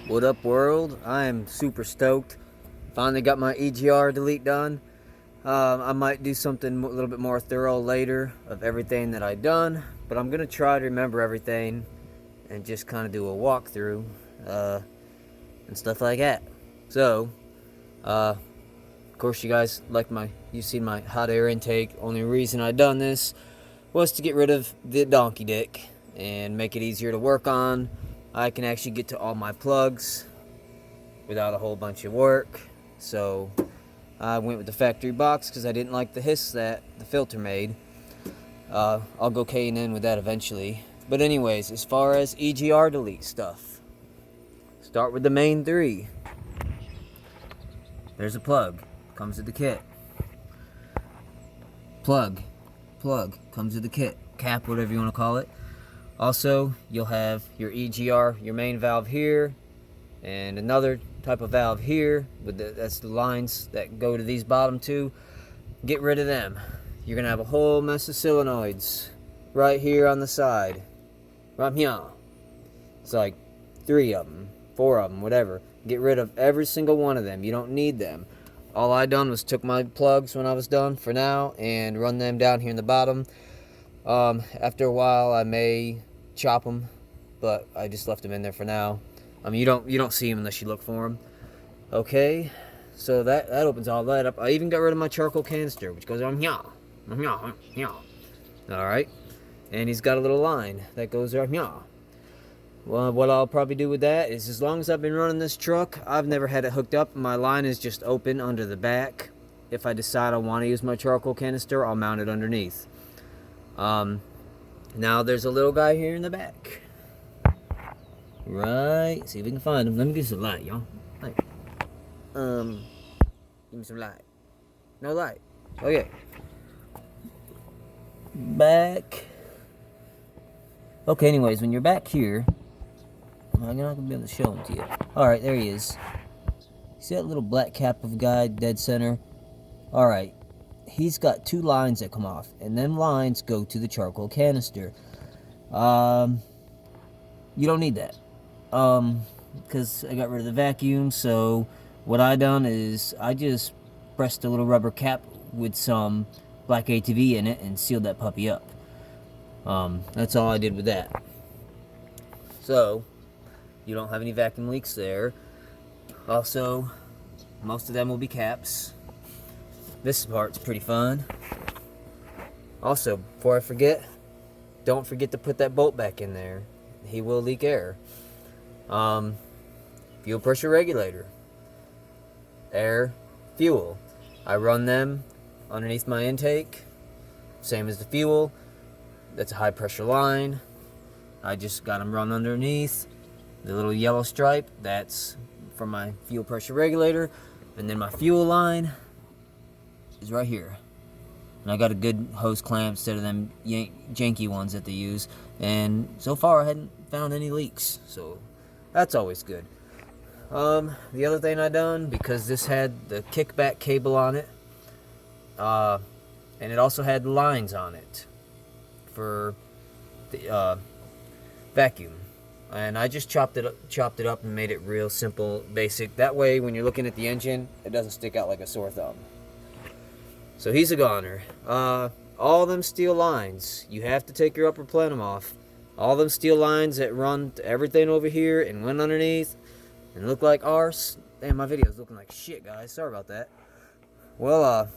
What up, world? I am super stoked. Finally got my EGR delete done. I might do something a little bit more thorough later of everything that I've done, but I'm gonna try to remember everything and just kind of do a walkthrough and stuff like that. So, of course, you guys like you've seen my hot air intake. Only reason I done this was to get rid of the donkey dick and make it easier to work on. I can actually get to all my plugs without a whole bunch of work. So I went with the factory box because I didn't like the hiss that the filter made. I'll go K&N with that eventually. But anyways, as far as EGR delete stuff, start with the main three. There's a plug, comes with the kit. Plug, comes with the kit. Cap, whatever you want to call it. Also, you'll have your EGR, your main valve here, and another type of valve here. That's the lines that go to these bottom two. Get rid of them. You're going to have a whole mess of solenoids right here on the side. Right here. It's like 3 of them, 4 of them, whatever. Get rid of every single one of them. You don't need them. All I done was took my plugs when I was done for now and run them down here in the bottom. After a while I may chop them, but I just left them in there for now. I mean, you don't see them unless you look for them. Okay, so that opens all that up. I even got rid of my charcoal canister, which goes on here. Alright, and he's got a little line that goes right here. Well, what I'll probably do with that is, as long as I've been running this truck, I've never had it hooked up. My line is just open under the back. If I decide I want to use my charcoal canister, I'll mount it underneath. Now there's a little guy here in the back. Right, see if we can find him. Let me get some light, y'all. Light. Give me some light. No light. Okay. Back. Okay, anyways, when you're back here, I'm not gonna be able to show him to you. Alright, there he is. See that little black cap of a guy dead center? Alright. He's got 2 lines that come off, and them lines go to the charcoal canister. You don't need that, because I got rid of the vacuum. So what I done is I just pressed a little rubber cap with some black ATV in it and sealed that puppy up. That's all I did with that. So you don't have any vacuum leaks there. Also, most of them will be caps. This part's pretty fun. Also, before I forget, don't forget to put that bolt back in there. He will leak air. Fuel pressure regulator. Air, fuel. I run them underneath my intake. Same as the fuel. That's a high pressure line. I just got them run underneath. The little yellow stripe, that's for my fuel pressure regulator. And then my fuel line is right here, and I got a good hose clamp instead of them janky ones that they use, and so far I hadn't found any leaks, so that's always good. The other thing I done, because this had the kickback cable on it, and it also had lines on it for the vacuum, and I just chopped it up and made it real simple, basic. That way when you're looking at the engine, it doesn't stick out like a sore thumb. So he's a goner. All them steel lines, you have to take your upper plenum off. All them steel lines that run to everything over here and went underneath and look like arse. Damn, my video's looking like shit, guys. Sorry about that. Well,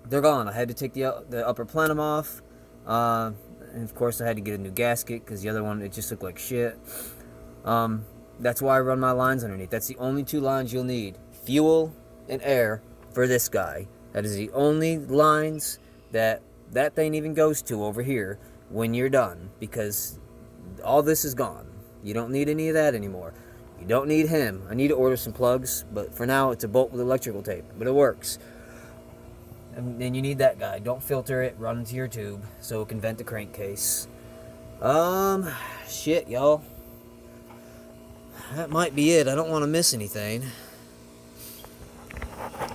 they're gone. I had to take the upper plenum off. And of course I had to get a new gasket because the other one, it just looked like shit. That's why I run my lines underneath. That's the only 2 lines you'll need. Fuel and air for this guy. That is the only lines that thing even goes to over here when you're done, because all this is gone. You don't need any of that anymore. You don't need him. I need to order some plugs, but for now it's a bolt with electrical tape, but it works. And then you need that guy. Don't filter it, run into your tube so it can vent the crankcase. Shit, y'all. That might be it. I don't want to miss anything.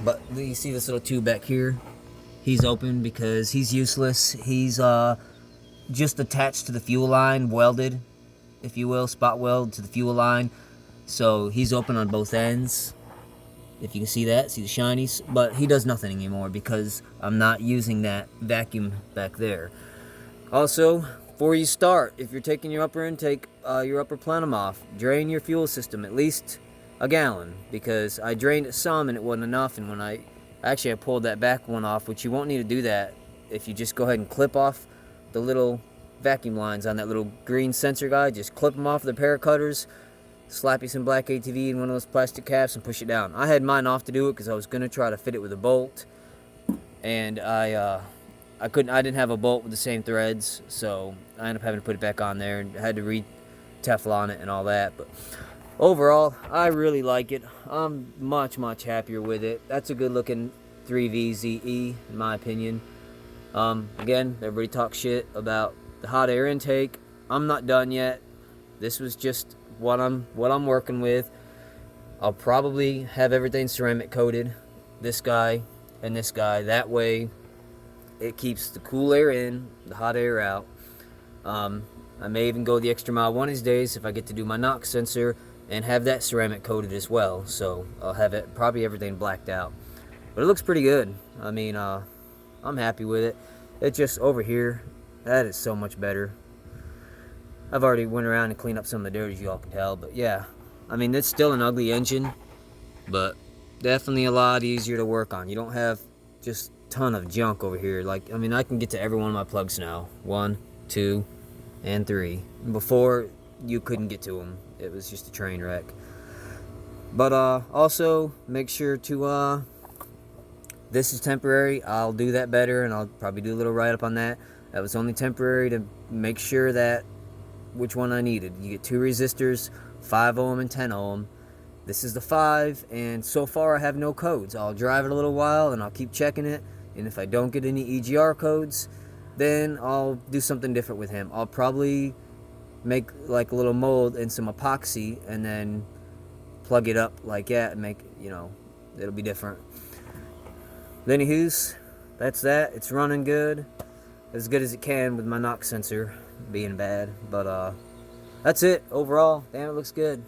But you see this little tube back here? He's open because he's useless. He's just attached to the fuel line, welded, if you will, spot weld to the fuel line. So he's open on both ends. If you can see that, see the shinies. But he does nothing anymore because I'm not using that vacuum back there. Also, before you start, if you're taking your upper intake, your upper plenum off, drain your fuel system at least a gallon, because I drained it some and it wasn't enough. And when I pulled that back one off, which you won't need to do that if you just go ahead and clip off the little vacuum lines on that little green sensor guide. Just clip them off with a pair of cutters, slap you some black ATV in one of those plastic caps and push it down. I had mine off to do it because I was going to try to fit it with a bolt, and I didn't have a bolt with the same threads, so I ended up having to put it back on there and had to re-Teflon it and all that. But overall, I really like it. I'm much happier with it. That's a good looking 3VZE in my opinion. Again, everybody talks shit about the hot air intake. I'm not done yet. This was just what I'm working with. I'll probably have everything ceramic coated, this guy and this guy. That way it keeps the cool air in, the hot air out. I may even go the extra mile one of these days if I get to do my NOx sensor and have that ceramic coated as well. So I'll have it, probably everything blacked out. But it looks pretty good. I mean, I'm happy with it. It just over here, that is so much better. I've already went around and cleaned up some of the dirt, as you all can tell. But yeah, I mean, it's still an ugly engine, but definitely a lot easier to work on. You don't have just a ton of junk over here. Like, I mean, I can get to every one of my plugs now. 1, 2, and 3. Before, you couldn't get to them. It was just a train wreck. But also, make sure to, this is temporary. I'll do that better, and I'll probably do a little write-up on that. That was only temporary to make sure that which one I needed. You get 2 resistors, 5 ohm and 10 ohm. This is the 5, and so far I have no codes. I'll drive it a little while, and I'll keep checking it, and if I don't get any EGR codes, then I'll do something different with him. I'll probably make like a little mold and some epoxy, and then plug it up like that, and make, you know, it'll be different. But anywho's, that's that. It's running good as it can with my NOx sensor being bad. But that's it overall. Damn, it looks good.